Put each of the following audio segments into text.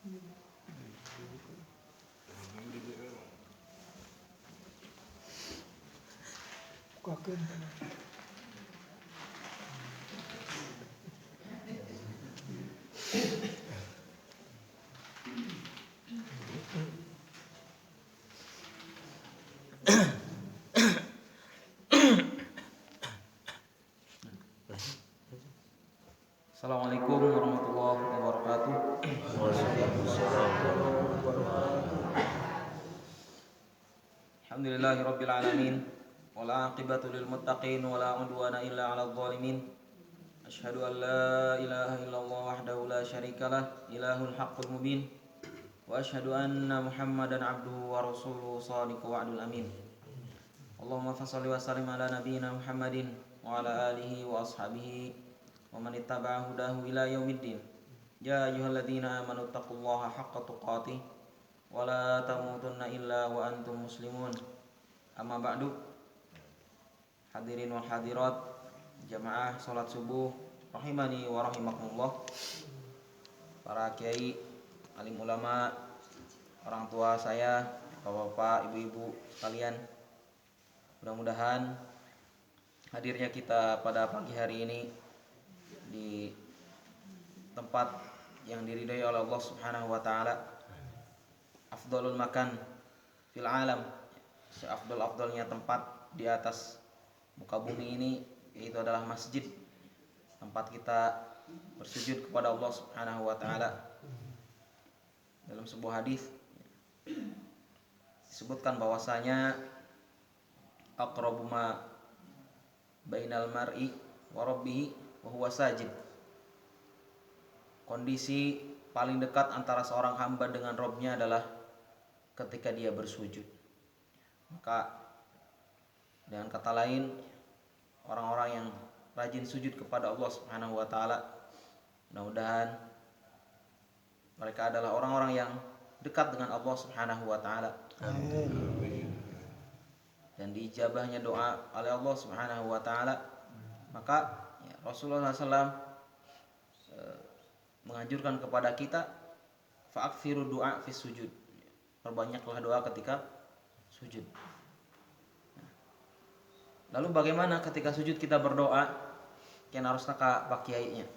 Bukakeun. Assalamualaikum warahmatullahi wabarakatuh. Alhamdulillahirabbil alamin. Wal aqibatu lil muttaqin wala udwana illa 'alal zalimin. Asyhadu an la ilaha illallah wahdahu la syarikalah ilahul haqqul mubin. Wa asyhadu anna Muhammadan 'abduhu wa rasuluhu shadiqul wa'dul amin. Allahumma shalli wa sallim ala nabiyyina Muhammadin wa ala alihi wa ashabihi wa man ittaba'a hudahu ila yaumiddin. Ya ayyuhalladzina amanu taqullaha haqqa tuqatih wa la tamutunna illa wa antum muslimun. Amma ba'du. Hadirin wal hadirat, jamaah salat subuh rahimani wa rahimakumullah. Para kiai, alim ulama, orang tua saya, bapak-bapak, ibu-ibu sekalian, mudah-mudahan hadirnya kita pada pagi hari ini di tempat yang diridhai oleh Allah Subhanahu wa taala, afdalul makan fil alam, seafdal-afdalnya tempat di atas muka bumi ini, yaitu adalah masjid, tempat kita bersujud kepada Allah Subhanahu wa taala. Dalam sebuah hadis disebutkan bahwasanya aqrabu ma bainal mar'i wa rabbih wa huwa sajid. Kondisi paling dekat antara seorang hamba dengan Rabb-nya adalah ketika dia bersujud. Maka dengan kata lain, orang-orang yang rajin sujud kepada Allah Subhanahu wa taala, mudah-mudahan mereka adalah orang-orang yang dekat dengan Allah Subhanahu wa taala. Amin. Dan diijabahnya doa oleh Allah Subhanahu wa taala. Maka Rasulullah SAW menganjurkan kepada kita fa'akthiru du'a fi sujud. Perbanyaklah doa ketika sujud. Lalu bagaimana ketika sujud kita berdoa? Kian harus naka pak kiainya.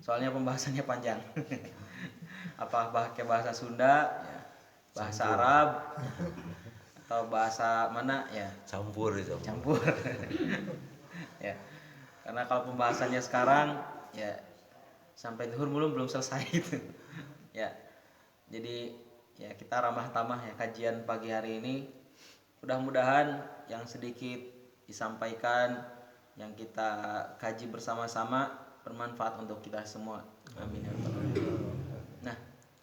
Soalnya pembahasannya panjang. Apa pakai bahasa Sunda, bahasa Arab, atau bahasa mana ya? Campur. Ya. Karena kalau pembahasannya sekarang ya sampai zuhur belum selesai gitu. Ya. Jadi ya kita ramah tamah ya kajian pagi hari ini. Mudah-mudahan yang sedikit disampaikan, yang kita kaji bersama-sama bermanfaat untuk kita semua. Amin ya rabbal alamin. Nah,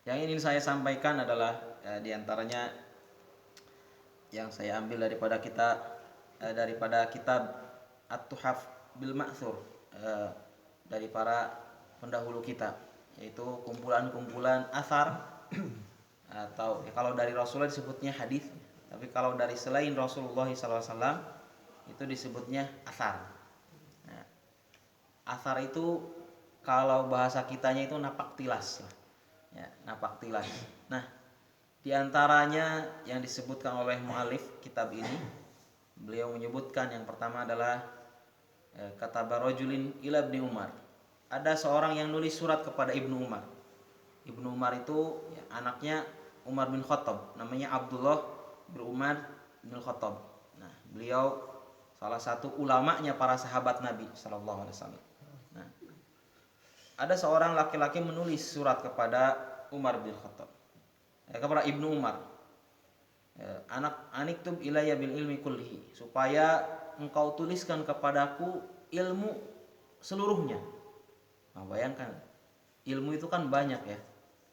yang ingin saya sampaikan adalah diantaranya yang saya ambil daripada kitab At-Tuhaf bil Ma'thur dari para pendahulu kita, yaitu kumpulan-kumpulan athar atau kalau dari Rasulullah disebutnya hadis, tapi kalau dari selain Rasulullah SAW itu disebutnya athar. Nah, athar itu kalau bahasa kitanya itu napak tilas, ya, napak tilas. Nah, diantaranya yang disebutkan oleh mu'alif kitab ini, beliau menyebutkan yang pertama adalah kata barojulin ila ibni Umar. Ada seorang yang nulis surat kepada Ibnu Umar. Ibnu Umar itu ya, anaknya Umar bin Khattab, namanya Abdullah bin Umar bin Khattab. Nah, beliau salah satu ulamanya para sahabat Nabi sallallahu alaihi wasallam. Nah, ada seorang laki-laki menulis surat kepada Umar bin Khattab, kepada Ibnu Umar. Aniktub ilayya bil ilmi kullihi, supaya engkau tuliskan kepadaku ilmu seluruhnya. Nah, bayangkan ilmu itu kan banyak ya.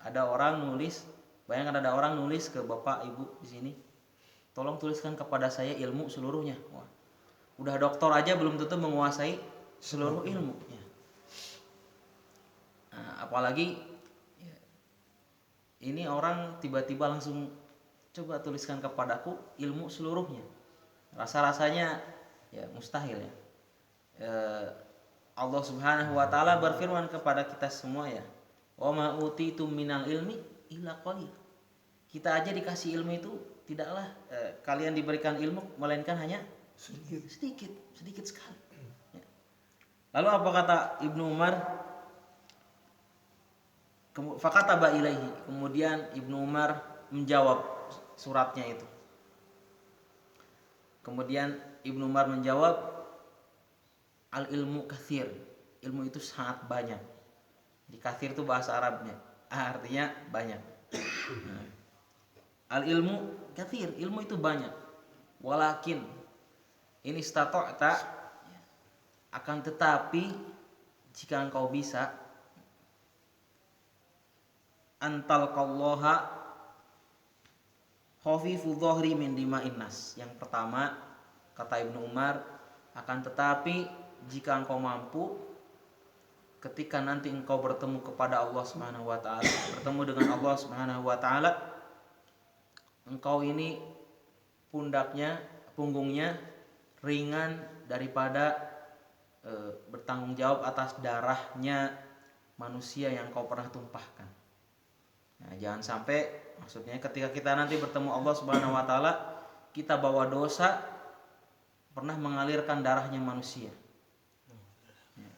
Ada orang nulis, bayangkan ada orang nulis ke bapak ibu di sini, tolong tuliskan kepada saya ilmu seluruhnya. Wah, udah doktor aja belum tentu menguasai seluruh ilmu. Nah, apalagi ya, ini orang tiba-tiba langsung coba tuliskan kepadaku ilmu seluruhnya. Rasa-rasanya ya mustahil ya. Allah Subhanahu wa taala berfirman kepada kita semua ya, "Wa ma utitum minal ilmi illa qalil. Kita aja dikasih ilmu itu tidaklah kalian diberikan ilmu melainkan hanya sedikit sekali. Ya. Lalu apa kata Ibnu Umar? Fakataba ilaihi. Kemudian Ibnu Umar menjawab suratnya itu. Kemudian Ibnu Umar menjawab, al ilmu kathir. Ilmu itu sangat banyak. Di kathir itu bahasa Arabnya, artinya banyak. Al ilmu kathir, ilmu itu banyak. Walakin ini stata'ta, akan tetapi jika engkau bisa antalqallaha khafifu dhahri min dima'in nas. Yang pertama kata Ibnu Umar, akan tetapi jika engkau mampu ketika nanti engkau bertemu kepada Allah Subhanahu wa taala, bertemu dengan Allah Subhanahu wa taala, engkau ini punggungnya ringan daripada bertanggung jawab atas darahnya manusia yang kau pernah tumpahkan. Nah, jangan sampai maksudnya ketika kita nanti bertemu Allah Subhanahu wa taala, kita bawa dosa pernah mengalirkan darahnya manusia. Ya.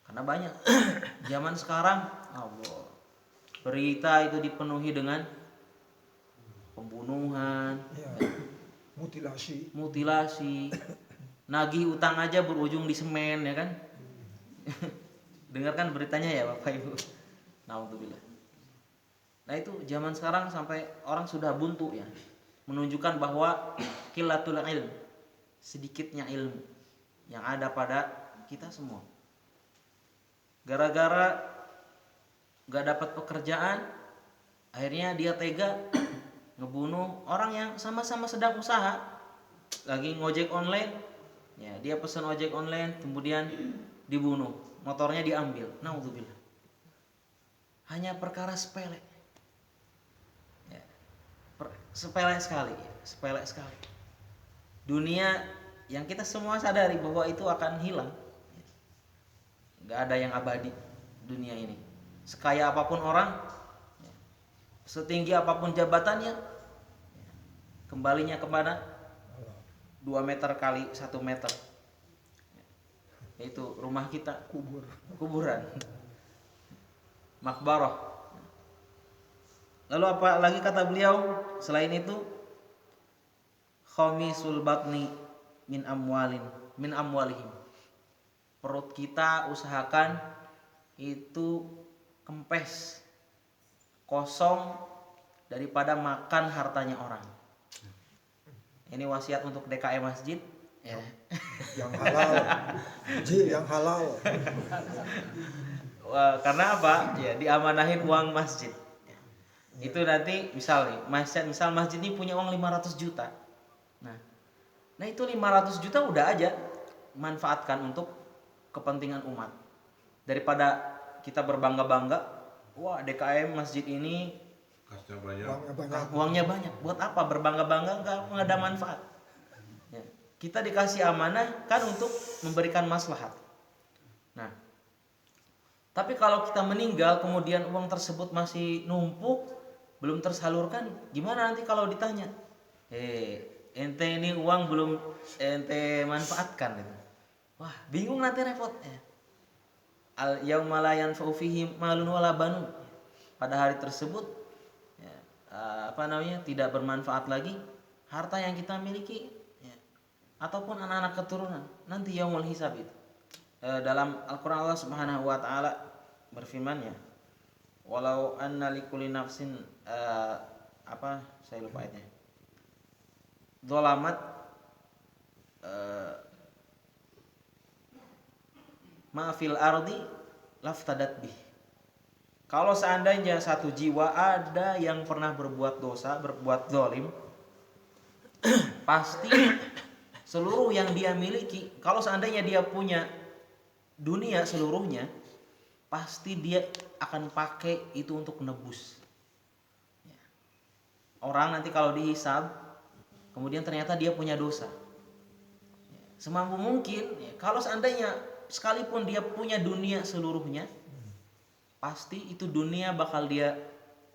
Karena banyak zaman sekarang Allah berita itu dipenuhi dengan pembunuhan, mutilasi, nagih utang aja berujung di semen, ya kan? Dengarkan beritanya ya Bapak Ibu. Naudzubillah. Nah itu zaman sekarang sampai orang sudah buntu ya, menunjukkan bahwa qillatul ilm, sedikitnya ilmu yang ada pada kita semua. Gara-gara gak dapat pekerjaan, akhirnya dia tega ngebunuh orang yang sama-sama sedang usaha, lagi ngojek online, ya dia pesan ojek online, kemudian dibunuh, motornya diambil. Naudzubillah. Hanya perkara sepele. Sepele sekali. Dunia yang kita semua sadari bahwa itu akan hilang. Gak ada yang abadi dunia ini. Sekaya apapun orang, setinggi apapun jabatannya, kembalinya kemana? 2 meter kali 1 meter. Yaitu rumah kita, kuburan, makbarah. Lalu apa lagi kata beliau selain itu? Khamisul batni min amwalihim. Perut kita usahakan itu kempes, kosong daripada makan hartanya orang. Ini wasiat untuk DKM masjid ya. Yang halal. Yang halal. Karena apa? Ya, diamanahin uang masjid. Itu nanti misal masjid ini punya uang 500 juta. Nah itu 500 juta udah aja manfaatkan untuk kepentingan umat. Daripada kita berbangga-bangga, wah DKM masjid ini uangnya banyak. Buat apa berbangga-bangga, enggak ada manfaat. Ya, kita dikasih amanah kan untuk memberikan maslahat. Nah, tapi kalau kita meninggal kemudian uang tersebut masih numpuk, belum tersalurkan, gimana nanti kalau ditanya? Ente ini uang belum ente manfaatkan gitu. Wah, bingung nanti repot ya. Al yauma la yanfa'u fihi malun wala banun. Pada hari tersebut ya, tidak bermanfaat lagi harta yang kita miliki ya, ataupun anak-anak keturunan. Nanti yaumul hisab itu. Dalam Al-Qur'an Allah Subhanahu wa taala berfirman ya, walau anna likulli nafsin saya lupa ayatnya. Dzalamat ma fil ardi laftadat bih. Kalau seandainya satu jiwa ada yang pernah berbuat dosa, berbuat zalim, pasti seluruh yang dia miliki, kalau seandainya dia punya dunia seluruhnya, pasti dia akan pakai itu untuk nebus. Orang nanti kalau dihisab, kemudian ternyata dia punya dosa, semampu mungkin, kalau seandainya sekalipun dia punya dunia seluruhnya, pasti itu dunia bakal dia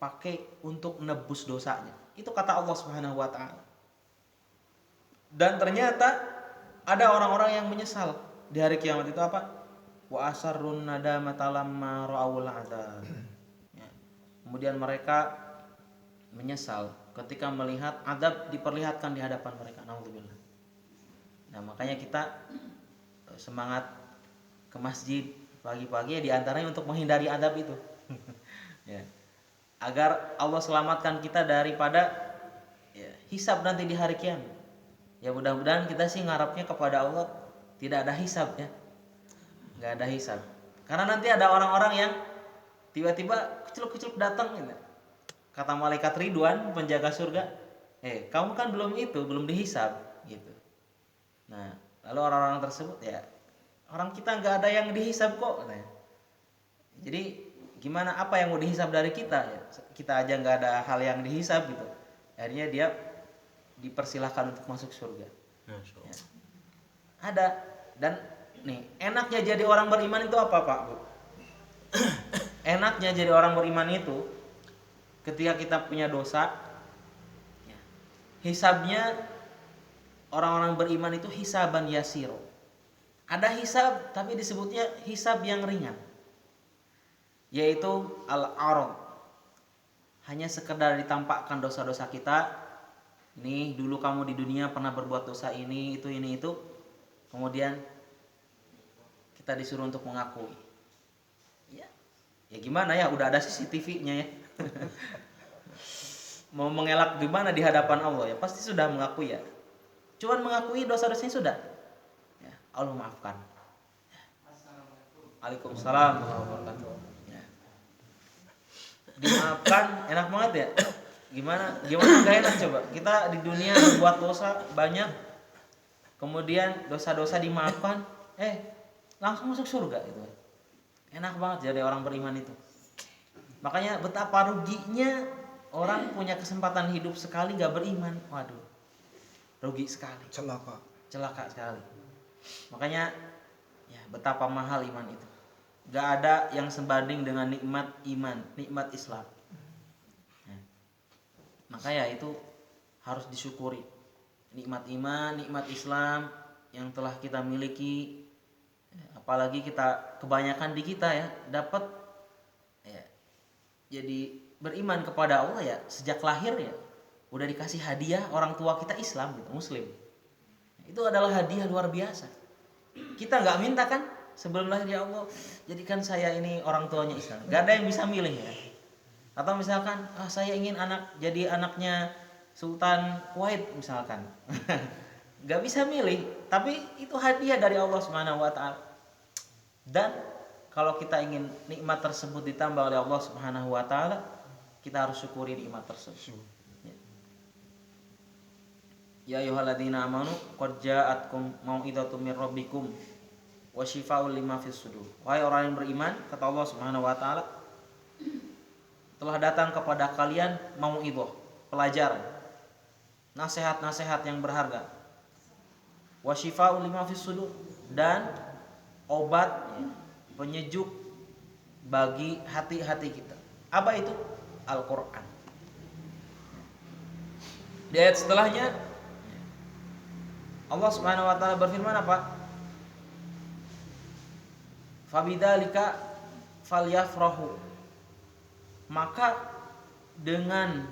pakai untuk nebus dosanya. Itu kata Allah Subhanahu wa taala. Dan ternyata ada orang-orang yang menyesal di hari kiamat itu apa? Wa asarrun nadamata lamma ra'aul adzab. Ya. Kemudian mereka menyesal ketika melihat adab diperlihatkan di hadapan mereka. Nauzubillah. Nah, makanya kita semangat ke masjid pagi-pagi ya diantaranya untuk menghindari adab itu. Ya. Agar Allah selamatkan kita daripada ya, hisab nanti di hari kiamat. Ya mudah-mudahan kita sih ngarapnya kepada Allah tidak ada hisab ya. Nggak ada hisab. Karena nanti ada orang-orang yang tiba-tiba keceluk-keceluk datang gitu. Kata malaikat Ridwan penjaga surga, kamu kan belum dihisab gitu. Nah, lalu orang-orang tersebut ya orang kita nggak ada yang dihisab kok. Nah, jadi gimana apa yang mau dihisab dari kita ya? Kita aja nggak ada hal yang dihisab gitu. Akhirnya dia dipersilahkan untuk masuk surga. Ya. Ada dan nih enaknya jadi orang beriman itu apa Pak Bu? Enaknya jadi orang beriman itu ketika kita punya dosa, ya, hisabnya orang-orang beriman itu hisaban yasiro. Ada hisab tapi disebutnya hisab yang ringan, yaitu al-arad. Hanya sekedar ditampakkan dosa-dosa kita. Nih dulu kamu di dunia pernah berbuat dosa ini itu. Kemudian kita disuruh untuk mengakui. Ya gimana ya, udah ada CCTV-nya ya. Mau mengelak gimana di hadapan Allah ya, pasti sudah mengakui ya. Cuman mengakui dosa-dosanya sudah. Ya, Allah maafkan. Waalaikumsalam warahmatullahi wabarakatuh. Ya. Dimaafkan enak banget ya. Gimana gak enak coba. Kita di dunia berbuat dosa banyak. Kemudian dosa-dosa dimaafkan, langsung masuk surga itu. Enak banget jadi orang beriman itu. Makanya betapa ruginya orang punya kesempatan hidup sekali gak beriman. Waduh, rugi sekali. Celaka sekali. Makanya ya betapa mahal iman itu. Gak ada yang sebanding dengan nikmat iman, nikmat Islam. Ya. Maka ya itu harus disyukuri. Nikmat iman, nikmat Islam yang telah kita miliki. Apalagi kita kebanyakan di kita ya dapat ya, jadi beriman kepada Allah ya sejak lahir ya udah dikasih hadiah orang tua kita Islam gitu, Muslim. Itu adalah hadiah luar biasa. Kita nggak minta kan sebelum lahir, ya Allah jadikan saya ini orang tuanya Islam. Gak ada yang bisa milih ya. Atau misalkan saya ingin jadi anaknya Sultan Kuwait misalkan. Gak bisa milih, tapi itu hadiah dari Allah Subhanahu wa taala. Dan kalau kita ingin nikmat tersebut ditambah oleh Allah Subhanahu wa taala, kita harus syukuri nikmat tersebut. Ya ayyuhalladzina amanu qad ja'atkum mau'izatum mir rabbikum wa syifaa'un lima fis sudur. Wahai orang yang beriman, kata Allah Subhanahu wa taala, telah datang kepada kalian mau'izah, pelajaran, nasihat-nasihat yang berharga. Wa syifaa'un lima fis sudur, dan obat penyejuk bagi hati-hati kita. Apa itu? Al-Quran. Di ayat setelahnya Allah Subhanahu wa taala berfirman apa? Fabidzalika falyafrahu. Maka dengan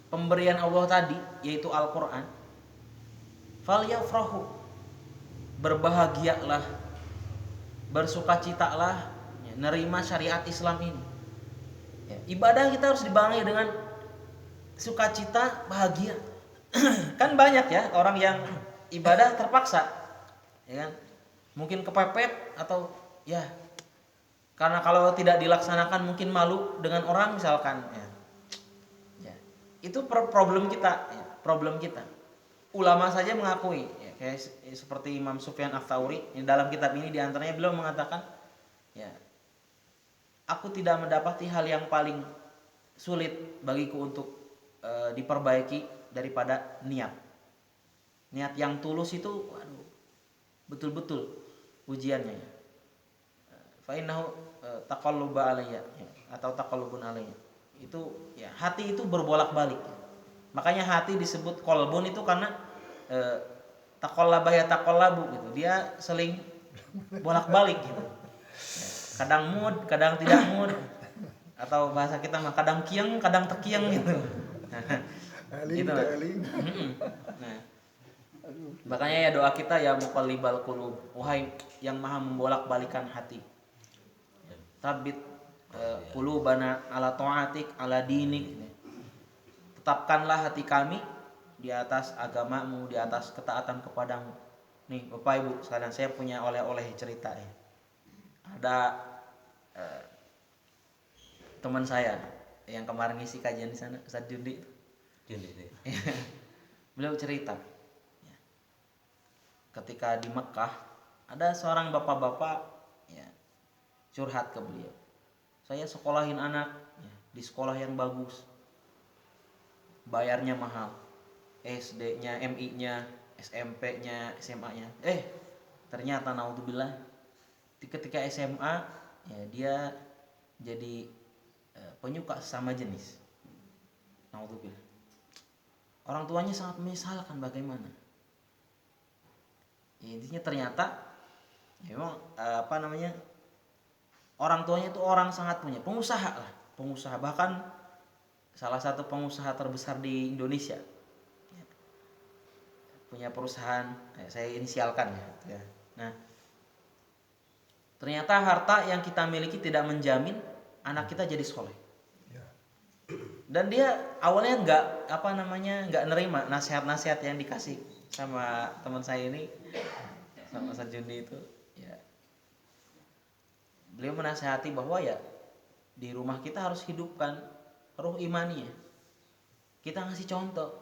pemberian Allah tadi yaitu Al-Quran, falyafrahu, berbahagialah, bersukacitalah, nerima syariat Islam ini. Ya, ibadah kita harus dibarengi dengan sukacita, bahagia. Kan banyak ya orang yang ibadah terpaksa, ya kan? Mungkin kepepet atau ya karena kalau tidak dilaksanakan mungkin malu dengan orang misalkan. Ya. Itu problem kita, ya, problem kita. Ulama saja mengakui. Kayak seperti Imam Sufyan Ats-Tsauri dalam kitab ini diantaranya beliau mengatakan, ya, aku tidak mendapati hal yang paling sulit bagiku untuk diperbaiki daripada niat yang tulus itu. Waduh, betul-betul ujiannya fa innahu taqalluba alayya atau taqallubun alayya. Itu ya, hati itu berbolak-balik. Makanya hati disebut kolbun itu karena takollabah ya takollabu gitu. Dia seling bolak-balik gitu. Ya, kadang mood, kadang tidak mood. Atau bahasa kita mah kadang kieng, kadang tekieng gitu. Eling Gitu. eling. Nah, makanya ya doa kita ya muqallibal qulub, wahai yang maha membolak-balikan hati. Tabbit qulubana ala ta'atik ala dinik. Tetapkanlah hati kami di atas agamamu, di atas ketaatan kepadamu. Nih Bapak Ibu sekalian, saya punya oleh-oleh cerita ya. Ada teman saya yang kemarin ngisi kajian di sana, Ustaz Jundi. Beliau cerita ya, ketika di Mekah ada seorang bapak-bapak ya, curhat ke beliau, saya sekolahin anak ya, di sekolah yang bagus, bayarnya mahal, SD-nya, MI-nya, SMP-nya, SMA-nya. Ternyata naudzubillah ketika SMA ya dia jadi penyuka sesama jenis. Naudzubillah. Orang tuanya sangat menyesalkan bagaimana. Ya, intinya ternyata ya memang orang tuanya itu orang sangat punya, pengusaha lah, pengusaha, bahkan salah satu pengusaha terbesar di Indonesia. Punya perusahaan, saya inisialkan ya. Nah, ternyata harta yang kita miliki tidak menjamin anak kita jadi soleh. Dan dia awalnya nggak nerima nasihat-nasihat yang dikasih sama teman saya ini, sama Ustaz Jundi itu. Ya, beliau menasihati bahwa ya di rumah kita harus hidupkan ruh imani ya. Kita ngasih contoh.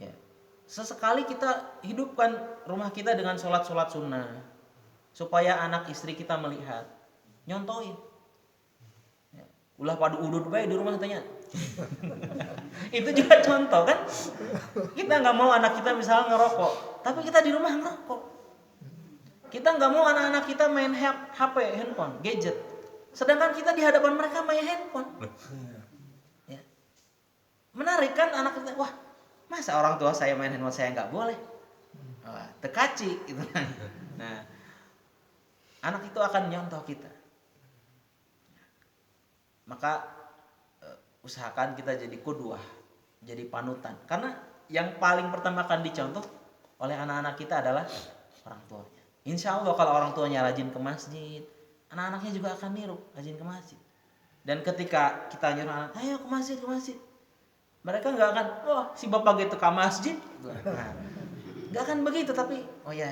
Ya, sesekali kita hidupkan rumah kita dengan sholat sunnah, supaya anak istri kita melihat, nyontoin. Ulah padu udut bae di rumah tanya. Itu juga contoh kan. Kita nggak mau anak kita misalnya ngerokok, tapi kita di rumah ngerokok. Kita nggak mau anak-anak kita main HP, handphone, gadget. Sedangkan kita di hadapan mereka main handphone. Ya. Menarik kan anak kita, wah masa orang tua saya main handphone saya nggak boleh? Wah, tekaci gitu. Nah, anak itu akan nyontoh kita. Maka usahakan kita jadi qudwah, jadi panutan. Karena yang paling pertama akan dicontoh oleh anak-anak kita adalah orang tuanya. Insya Allah kalau orang tuanya rajin ke masjid, anak-anaknya juga akan niru, rajin ke masjid. Dan ketika kita nyuruh anak, ayo ke masjid, mereka nggak akan, wah si bapak gitu ke masjid, nggak akan begitu. Tapi oh ya,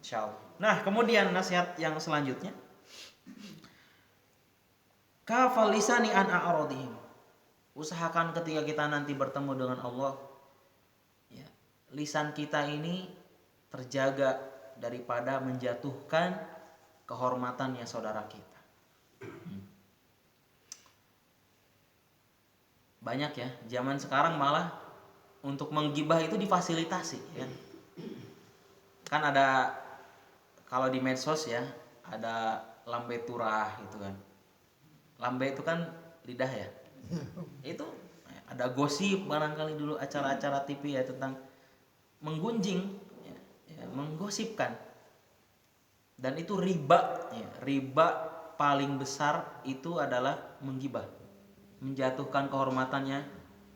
insya Allah. Nah kemudian nasihat yang selanjutnya, kafal lisani an a'radihim. Usahakan ketika kita nanti bertemu dengan Allah, ya, lisan kita ini terjaga daripada menjatuhkan kehormatannya saudara kita. Banyak ya, zaman sekarang malah untuk menggibah itu difasilitasi ya. Kan ada kalau di medsos ya, ada lambe turah gitu kan. Lambe itu kan lidah ya. Itu ada gosip barangkali dulu acara-acara TV ya tentang menggunjing, ya, menggosipkan. Dan itu riba, ya. Riba paling besar itu adalah menggibah, menjatuhkan kehormatannya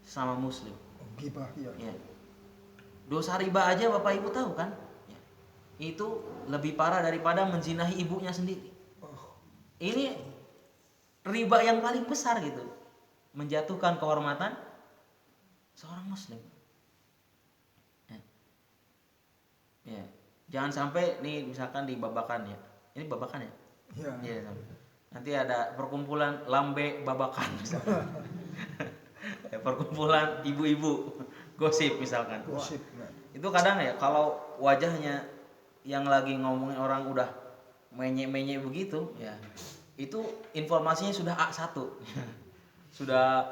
sama muslim. Gibah ya. Ya. Dosa riba aja Bapak Ibu tahu kan? Ya. Itu lebih parah daripada menzinahi ibunya sendiri. Ini riba yang paling besar gitu, menjatuhkan kehormatan seorang muslim. Ya. Jangan sampai nih misalkan di Babakan ya, ini Babakan ya? Ya. Nanti ada perkumpulan lambe Babakan misalkan. Perkumpulan ibu-ibu gosip misalkan. Gosip. Itu kadang ya kalau wajahnya yang lagi ngomongin orang udah menye-menye begitu ya, itu informasinya sudah A1. Sudah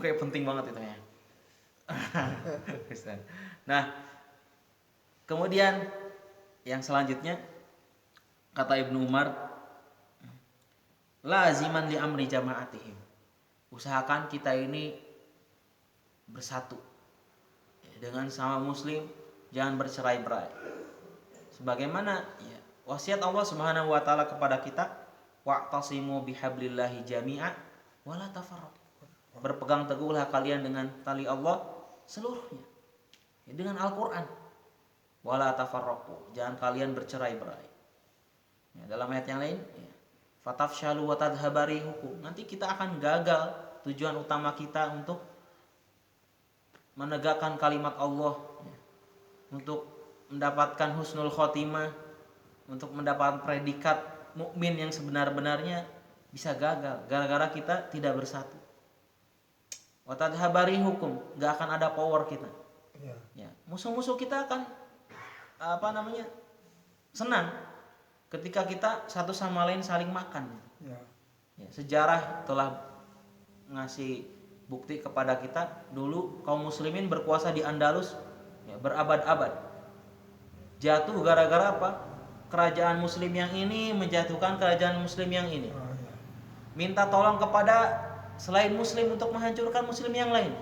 kayak penting banget itu ya. Nah, kemudian yang selanjutnya kata Ibnu Umar, laziman li amri jama'atihim. usahakan kita ini bersatu dengan sama muslim, jangan bercerai-berai. Sebagaimana ya, wasiat Allah Subhanahu wa taala kepada kita, wa'tasimu bihablillahi jami'a wala tafarraqu. Berpegang teguhlah kalian dengan tali Allah seluruhnya. Ya, dengan Al-Qur'an. Wala tafarraqu, jangan kalian bercerai-berai. Ya, dalam ayat yang lain, ya, fatafshalu wa tadhhabari hukum. Nanti kita akan gagal tujuan utama kita untuk menegakkan kalimat Allah, ya, untuk mendapatkan husnul khotimah, untuk mendapatkan predikat mukmin yang sebenar-benarnya bisa gagal gara-gara kita tidak bersatu. Wa tadhhabari hukum, gak akan ada power kita. Ya, musuh-musuh kita akan senang ketika kita satu sama lain saling makan. Ya, sejarah telah ngasih bukti kepada kita, dulu kaum muslimin berkuasa di Andalus, ya, berabad-abad. Jatuh gara-gara apa? Kerajaan muslim yang ini menjatuhkan kerajaan muslim yang ini. Minta tolong kepada selain muslim untuk menghancurkan muslim yang lain.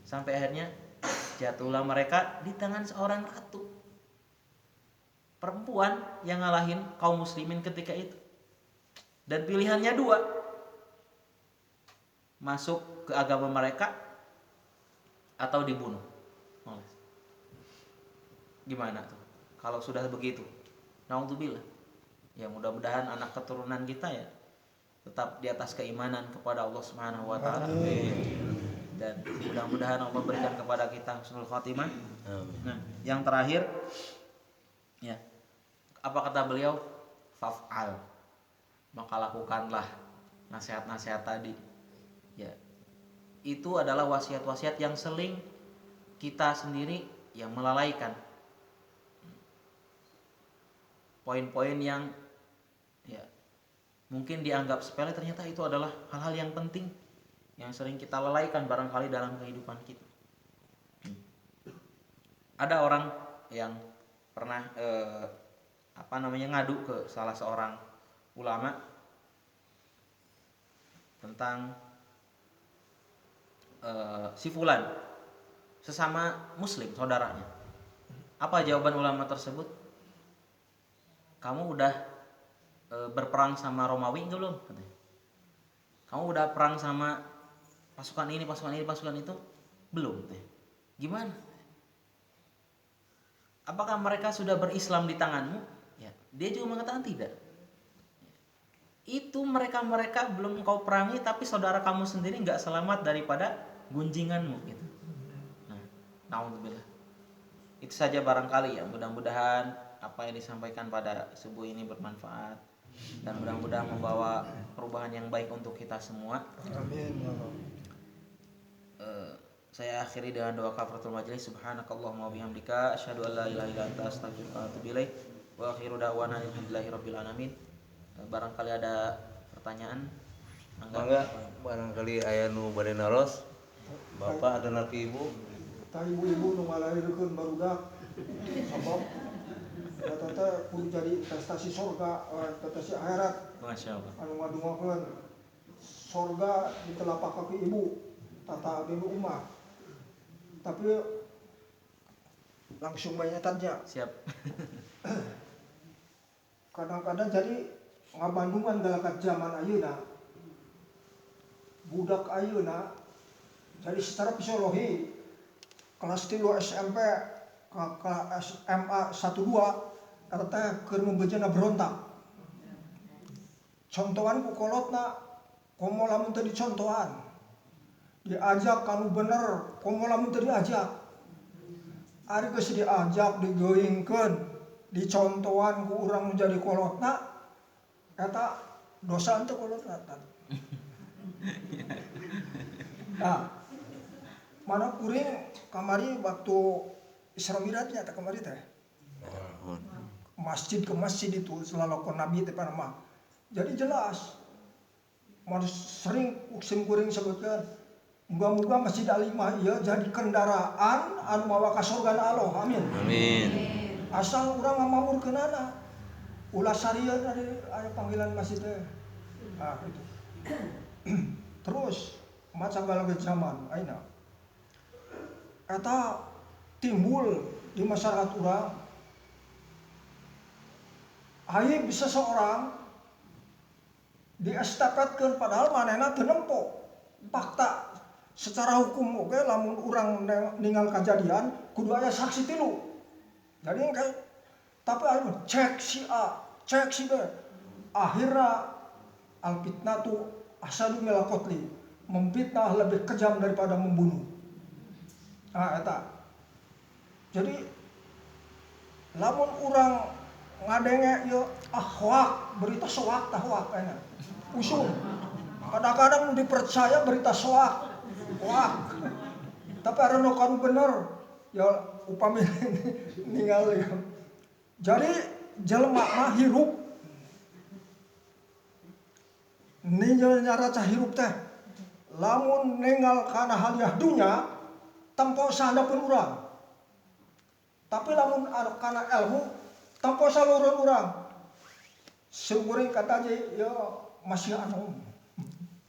Sampai akhirnya jatuhlah mereka di tangan seorang ratu. Perempuan yang ngalahin kaum muslimin ketika itu. Dan pilihannya dua. Masuk ke agama mereka atau dibunuh. Gimana tuh kalau sudah begitu? Naudzubillah. Ya, mudah-mudahan anak keturunan kita ya tetap di atas keimanan kepada Allah Subhanahu wa taala. Dan mudah-mudahan Allah berikan kepada kita husnul khotimah. Nah, yang terakhir ya, apa kata beliau? Faf'al. Maka lakukanlah nasihat-nasihat tadi. Ya. Itu adalah wasiat-wasiat yang sering kita sendiri yang melalaikan. Poin-poin yang ya mungkin dianggap sepele, ternyata itu adalah hal-hal yang penting yang sering kita lalaikan barangkali dalam kehidupan kita. Ada orang yang pernah ngadu ke salah seorang ulama tentang si fulan, sesama muslim saudaranya. Apa jawaban ulama tersebut? Kamu udah berperang sama Romawi enggak belum? Katanya. Kamu udah perang sama pasukan ini, pasukan itu? Belum. Gimana? Apakah mereka sudah berislam di tanganmu? Ya, dia juga mengatakan tidak. Itu mereka belum kau perangi, tapi saudara kamu sendiri nggak selamat daripada gunjinganmu gitu. Nah, naudzubillah. Itu saja barangkali ya, mudah-mudahan apa yang disampaikan pada subuh ini bermanfaat dan mudah-mudahan membawa perubahan yang baik untuk kita semua. Amin. Saya akhiri dengan doa kafaratul majelis. Subhanakallahumma wa bihamdika asyhadu an la ilaha illa anta astaghfiruka wa atubu ilaik. Wa akhiru da'wana alhamdulillahirabbil alamin. Barangkali ada pertanyaan? Mangga barangkali aya nu bade naros. Bapak atau napi ibu? Tah ibu-ibu nu ngalahirkeun barudak. Sabab tata kudu jadi investasi surga, investasi akhirat. Masya Allah. Anu ngadungakeun surga di telapak kaki ibu, tata abdi umat. Tapi langsung banyatannya. Siap. Kadang-kadang jadi ngabandungan galakat zaman ayeuna. Budak ayeuna jadi secara psikologi kelas 3 SMP ke SMA 1 2 eta keur membejana berontak. Contohan ku kolotna komo lamun teu dicontohan. Diajak kanu bener, komo lamun teu diajak. Ari geus diajak digeuingkeun, dicontohan ku urang jadi kolotna, eta dosa teu kolotna. Nah, mana kuring kamari waktu Isra Mi'rajnya teh kamari teh. Masjid ke masjid itu selalakon Nabi teh panama. Jadi jelas. Mun sering uksim kuring sebutkeun, muga-muga Masjid Alimah ieu jadi kendaraan anu mawa ka surgana Allah. Amin. Amin. Asal urang ngamamurkeunana. Ulah sarieun aya panggilan masjid teh. Nah, itu. Terus macam zaman aina eta timbul di masyarakat urang. Aya bisa seorang diestafetkeun padahal manehna teu nempo fakta secara hukum oke lamun urang ninggal kejadian kudu aya saksi tilu. Jadi tapi anu cek si A, cek si B. Akhirnya al-fitnatu asadu minal qatli. Memfitnah lebih kejam daripada membunuh. Nah, eta. Jadi lamun urang ngadenge ieu hoak, berita soak tah hoak kana. Usum. Kadang-kadang dipercaya berita soak, hoak. Tapi ada nu kanu bener, ya upami ninggal ya. Jadi jelema mah hirup. Ninjal nyara cah hirup teh. Lamun ninggal kana haliah dunya, tempo sahandapun urang. Tapi lamun kana ilmu, tempo saluruh urang. Seuring kata je ya masih anu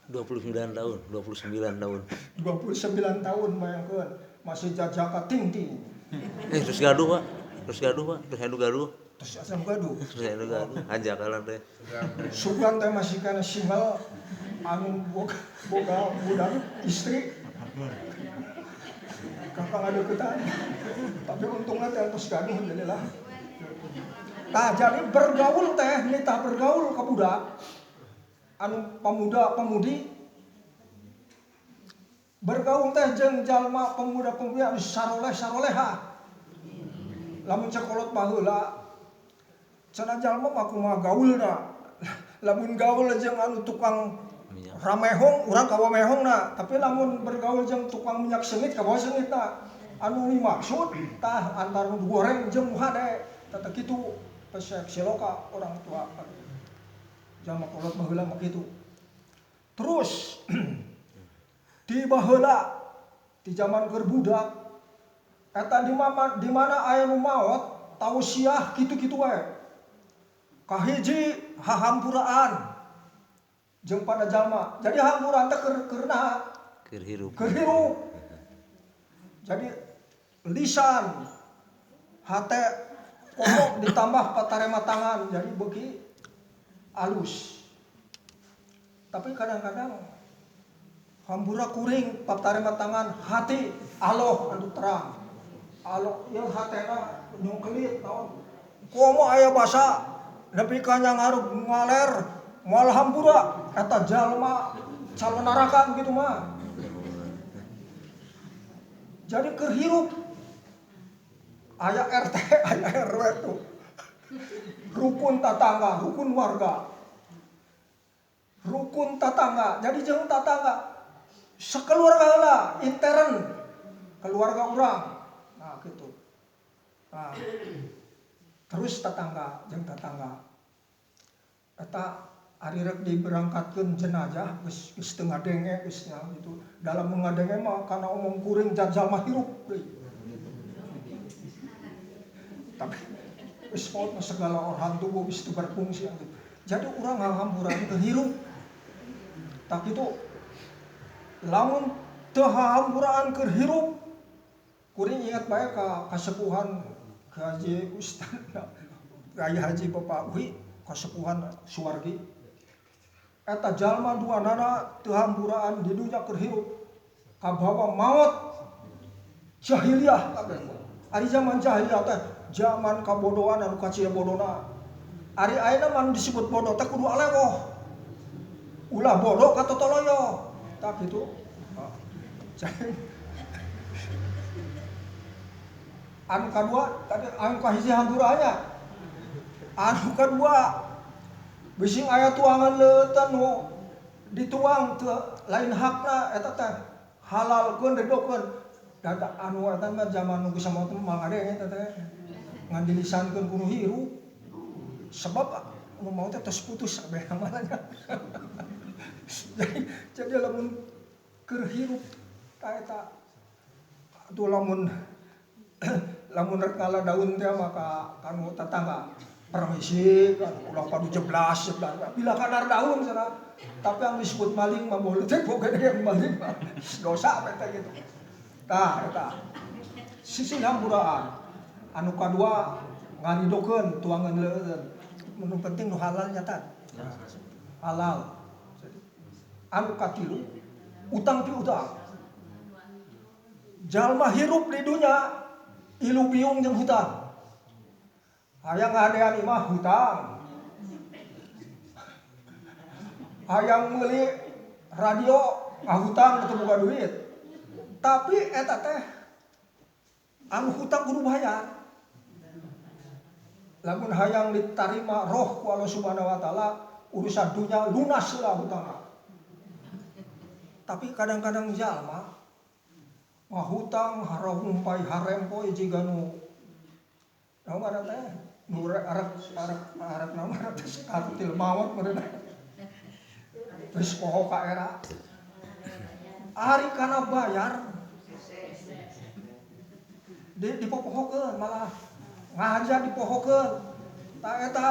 29 tahun 29 tahun bayangkeun masih jajaka tingting. Terus gaduh Pak terus gaduh Terus asam gaduh. hanjakalan teh Sugan teh masih kana single anu boga budak istri. Kakak ngadeuketan. Tapi untungnya teh terus gaduh jadilah. Nah, jadi bergaul teh nita bergaul ka budak anu pemuda-pemudi bergaul teh jeung jalma pemuda-pemudi anu saroleh-saroleha. Lamun cekolot baheula cenah jalma mah kumaha gaulna. Lamun gaul jeung anu tukang ramehong urang kawa mehongna, tapi lamun bergaul jeung tukang minyak sengit kawa sengitna. Anu dimaksud tah antara goreng jeung hade tata kitu pesek siloka orang tua jalma kolot baheula mah kitu. Terus di baheula di zaman keur budak eta di mana aya nu maot tausiah kitu-kitu wae. Kahiji hahampuraan jeung pada jalma. Jadi hahampuraan teh keur naha? keur hirup. Jadi lisan hate pokok ditambah patarema tangan jadi beuki alus. Tapi kadang-kadang hambura kuring patarema tangan hati aloh anu terang. Aloh ieu hatena nyongkelit naon. Komo aya basa nepi ka nyangharep ngaler moal hambura eta jalma calon neraka gitu mah. Jadi keur hirup aya RT, aya RW tuh. Rukun tetangga, rukun warga. Rukun tetangga. Jadi jeung tetangga sakeluarga heula intern keluarga urang. Nah, gitu. Nah, terus tetangga jeung tetangga. Eta ari rek diberangkatkeun jenazah geus teu ngadenge geus gitu. Dalam ngadenge mah kana omong kuring jalma hirup deui. Tapi geus maot segala organ tubuh geus teu berfungsi gitu. Jadi urang ngahamburan teu hirup. Tak itu lamun teu hahamburaan keur hirup kuring ingat bae ka kasepuhan Haji Ustaz Kyai Haji Bapak Uhi kasepuhan Suwargi. Eta jalma duanana teu hamburaan di dunya keur hirup kabawa maot jahiliyah kabeh. Ari zaman jahiliyah teh zaman kabodohan anu kacia bodona. Ari ayeuna man disebut bodoh teh kudu alewoh. Ulah bodoh ka totoloyo. Tak gitu. Anu kadua tadi anu kahiji hamburanya. Anu kadua bising aya tuangan leuteun nu dituang teu lain hakna eta teh halalkeun redokeun. Dadak anu eta mah zaman nu geus samotot mah ngadenge eta teh ngan dilisankeun kudu hirup. Sebab nu mau teh tos putus kabeh amalna. Jadi lamun keur hirup ta eta atuh lamun rek ngala daun teh maka kanu tetangga permisi kan ulang padu 11 bila kadar daun sana tapi yang disebut maling mah boleh teh pokoknya yang maling mah dosa apa gitu tah eta sisi hamburaan anu kadua ngaridokeun tuangan leureun nu penting nu halal nyata halal anu katilu utang pi utang jalma hirup di dunia ilu biung jeung hutang hayang ngadean imah hutang hayang meuli radio ngahutang teu boga duit tapi eta teh anu hutang kudu bayar lamun hayang ditarima roh ku Allah Subhanahu wa taala urusan dunia lunas lah hutangna tapi kadang-kadang jalma ngahutang harumpai harempoe jiga nu naon ngaran teh nu arek naon ngaran teh katil maot meureunna geus poho ka era ari kana bayar dipopohokeun malah ngahaja dipohokeun ta eta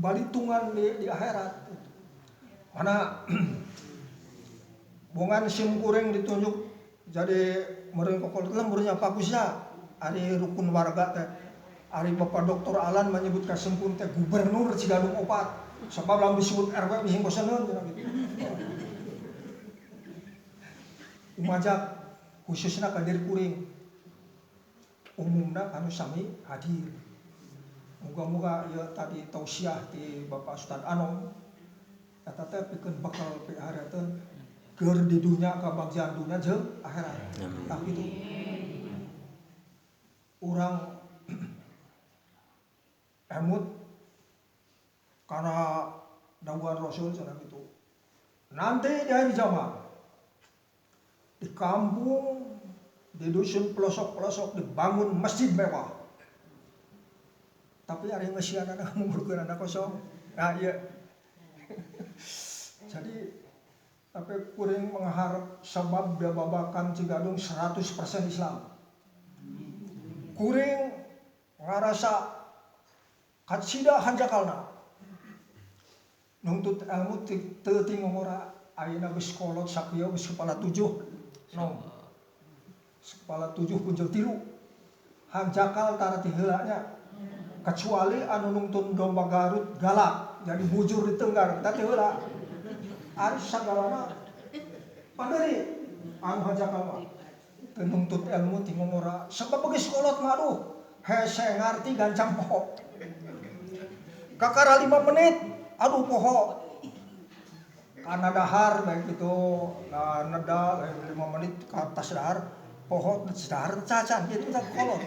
balitungan di akhirat mana bongan sim kuring ditunjuk jadi meureun kokol lemburnya bagusnya ari rukun warga teh ari Bapak Dr. Alan menyebutkan sempun teh gubernur Cigadung 4 sebab lamun disebut RW bisi boseneun gitu umajak khususna ka diri kuring umumna kanu sami hadir moga-moga ieu tadi tausiah ti Bapak Ustad Anom eta teh pikeun bakal pihareteun keur di dunia kabagjan dunia jeung akhirat. Tah kitu. Urang emut karena dawuhan Rasul cenah kitu. Nanti di akhir zaman di kampung di dusun pelosok-pelosok dibangun masjid mewah. Tapi ari ngeusianana ngumurkeun anak kosong. Nah iya. Jadi tapi kuring mengharap sebab babakan Cigadung 100% Islam. Kuring ngarasa katsida hanjakalna. Nuntut ilmu teu tingomora ayeuna geus kolot sakieu geus kepala 7. Nom. Kepala 7 punjul 3. Hanjakal tara ti heulanya. Kecuali anu nungtun domba Garut galak jadi bujur di tenggar teh heula. Ari sagalana panderi anu hajakal mah teu nuntut ilmu ti ngomora sebab geus kolot mah aduh hese ngarti gancang poho kakara 5 menit aduh poho kana dahar baik itu neda 5 menit ke atas dahar poho dahar cacan gitu tak kolot